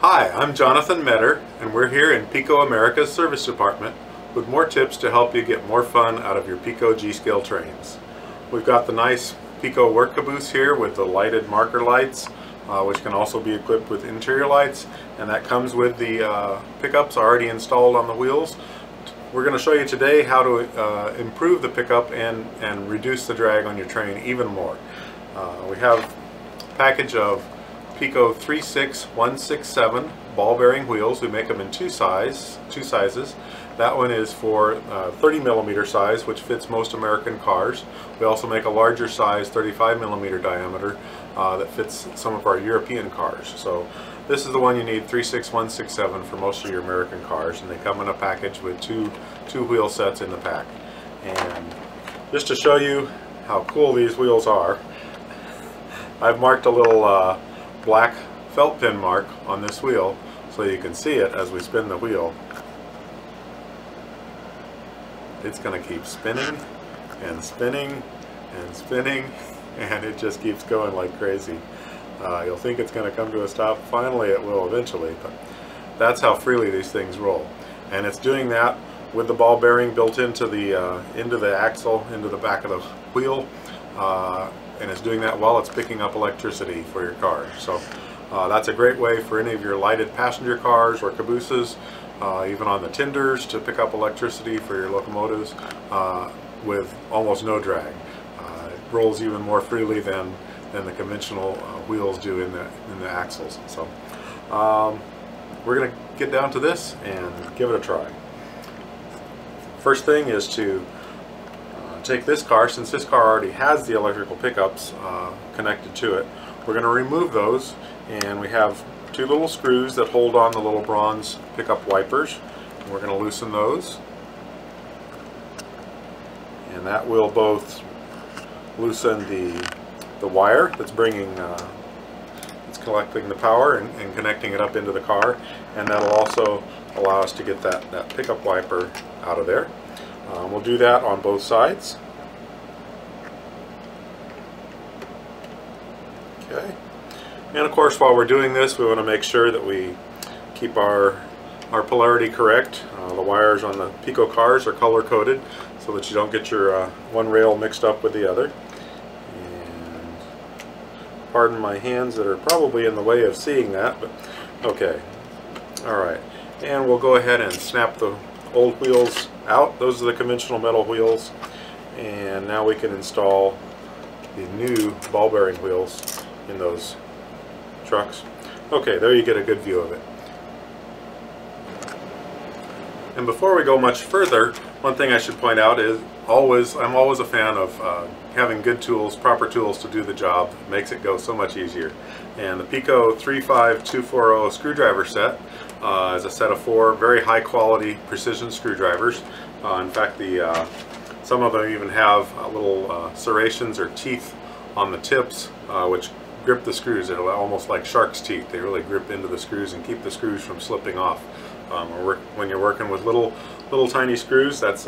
Hi, I'm Jonathan Metter, and we're here in PIKO America's service department with more tips to help you get more fun out of your PIKO G-Scale trains. We've got the nice PIKO work caboose here with the lighted marker lights, which can also be equipped with interior lights, and that comes with the pickups already installed on the wheels. We're going to show you today how to improve the pickup and reduce the drag on your train even more. We have a package of PIKO 36167 ball bearing wheels. We make them in two sizes. That one is for 30mm size, which fits most American cars. We also make a larger size 35mm diameter that fits some of our European cars. So this is the one you need, 36167, for most of your American cars, and they come in a package with two wheel sets in the pack. And just to show you how cool these wheels are, I've marked a little black felt pin mark on this wheel so you can see it as we spin the wheel. It's going to keep spinning and spinning and spinning, and it just keeps going like crazy. You'll think it's going to come to a stop. Finally it will eventually, but that's how freely these things roll. And it's doing that with the ball bearing built into the axle, into the back of the wheel. And it's doing that while it's picking up electricity for your car. So that's a great way for any of your lighted passenger cars or cabooses, even on the tenders, to pick up electricity for your locomotives with almost no drag. It rolls even more freely than the conventional wheels do in the axles. So we're going to get down to this and give it a try. First thing is to take this car. Since this car already has the electrical pickups connected to it, we're going to remove those, and we have two little screws that hold on the little bronze pickup wipers, and we're going to loosen those, and that will both loosen the wire that's it's collecting the power and connecting it up into the car, and that'll also allow us to get that pickup wiper out of there. We'll do that on both sides. Okay. And of course, while we're doing this, we want to make sure that we keep our polarity correct. The wires on the PIKO cars are color coded so that you don't get your one rail mixed up with the other. And pardon my hands that are probably in the way of seeing that, but okay. Alright. And we'll go ahead and snap the old wheels out. Those are the conventional metal wheels, and now we can install the new ball bearing wheels in those trucks. Okay, there you get a good view of it. And before we go much further, one thing I should point out is I'm always a fan of having good tools, proper tools to do the job. It makes it go so much easier. And the PIKO 35240 screwdriver set is a set of 4 very high quality precision screwdrivers. In fact, some of them even have little serrations or teeth on the tips which grip the screws. They're almost like shark's teeth. They really grip into the screws and keep the screws from slipping off. When you're working with little tiny screws, that's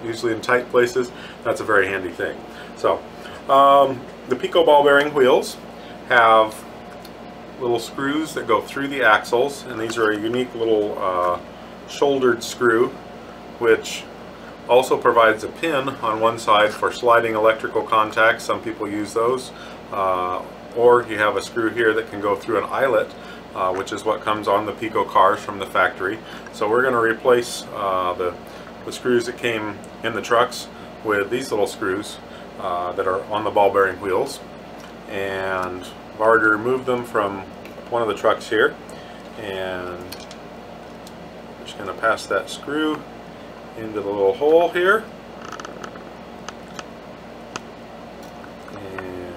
usually in tight places, that's a very handy thing. So the PIKO ball bearing wheels have little screws that go through the axles, and these are a unique little shouldered screw, which also provides a pin on one side for sliding electrical contacts. Some people use those, or you have a screw here that can go through an eyelet, which is what comes on the PIKO cars from the factory. So we're going to replace the screws that came in the trucks with these little screws that are on the ball bearing wheels, and I've already removed them from one of the trucks here, and I'm just going to pass that screw into the little hole here, and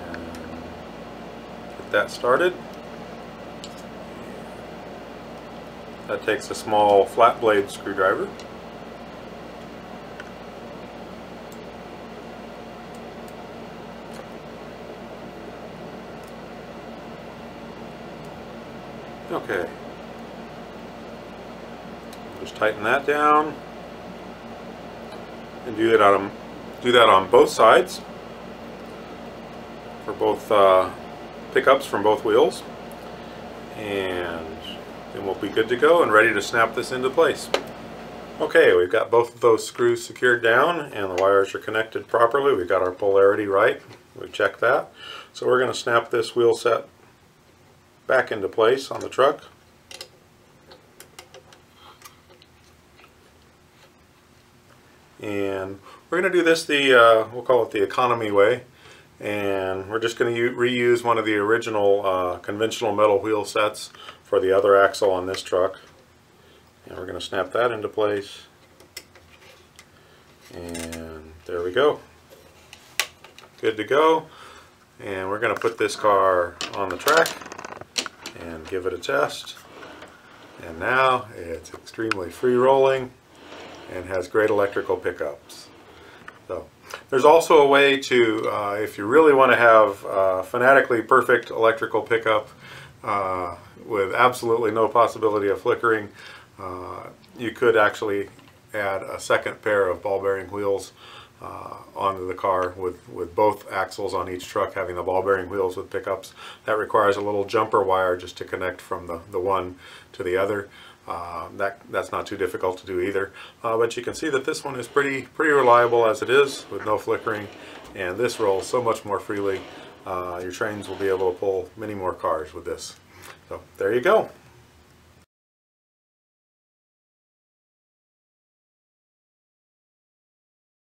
get that started. That takes a small flat blade screwdriver. Okay, just tighten that down and do that on both sides for both pickups from both wheels. And and we'll be good to go and ready to snap this into place. Okay, we've got both of those screws secured down and the wires are connected properly. We've got our polarity right. We've checked that. So we're going to snap this wheel set back into place on the truck. And we're going to do this we'll call it the economy way. And we're just going to reuse one of the original conventional metal wheel sets for the other axle on this truck. And we're going to snap that into place. And there we go. Good to go. And we're going to put this car on the track and give it a test. And now it's extremely free rolling and has great electrical pickups. So there's also a way to, if you really want to have fanatically perfect electrical pickup with absolutely no possibility of flickering, you could actually add a second pair of ball bearing wheels onto the car with both axles on each truck having the ball bearing wheels with pickups. That requires a little jumper wire just to connect from the one to the other. That's not too difficult to do either, but you can see that this one is pretty reliable as it is with no flickering, and this rolls so much more freely. Your trains will be able to pull many more cars with this. So there you go.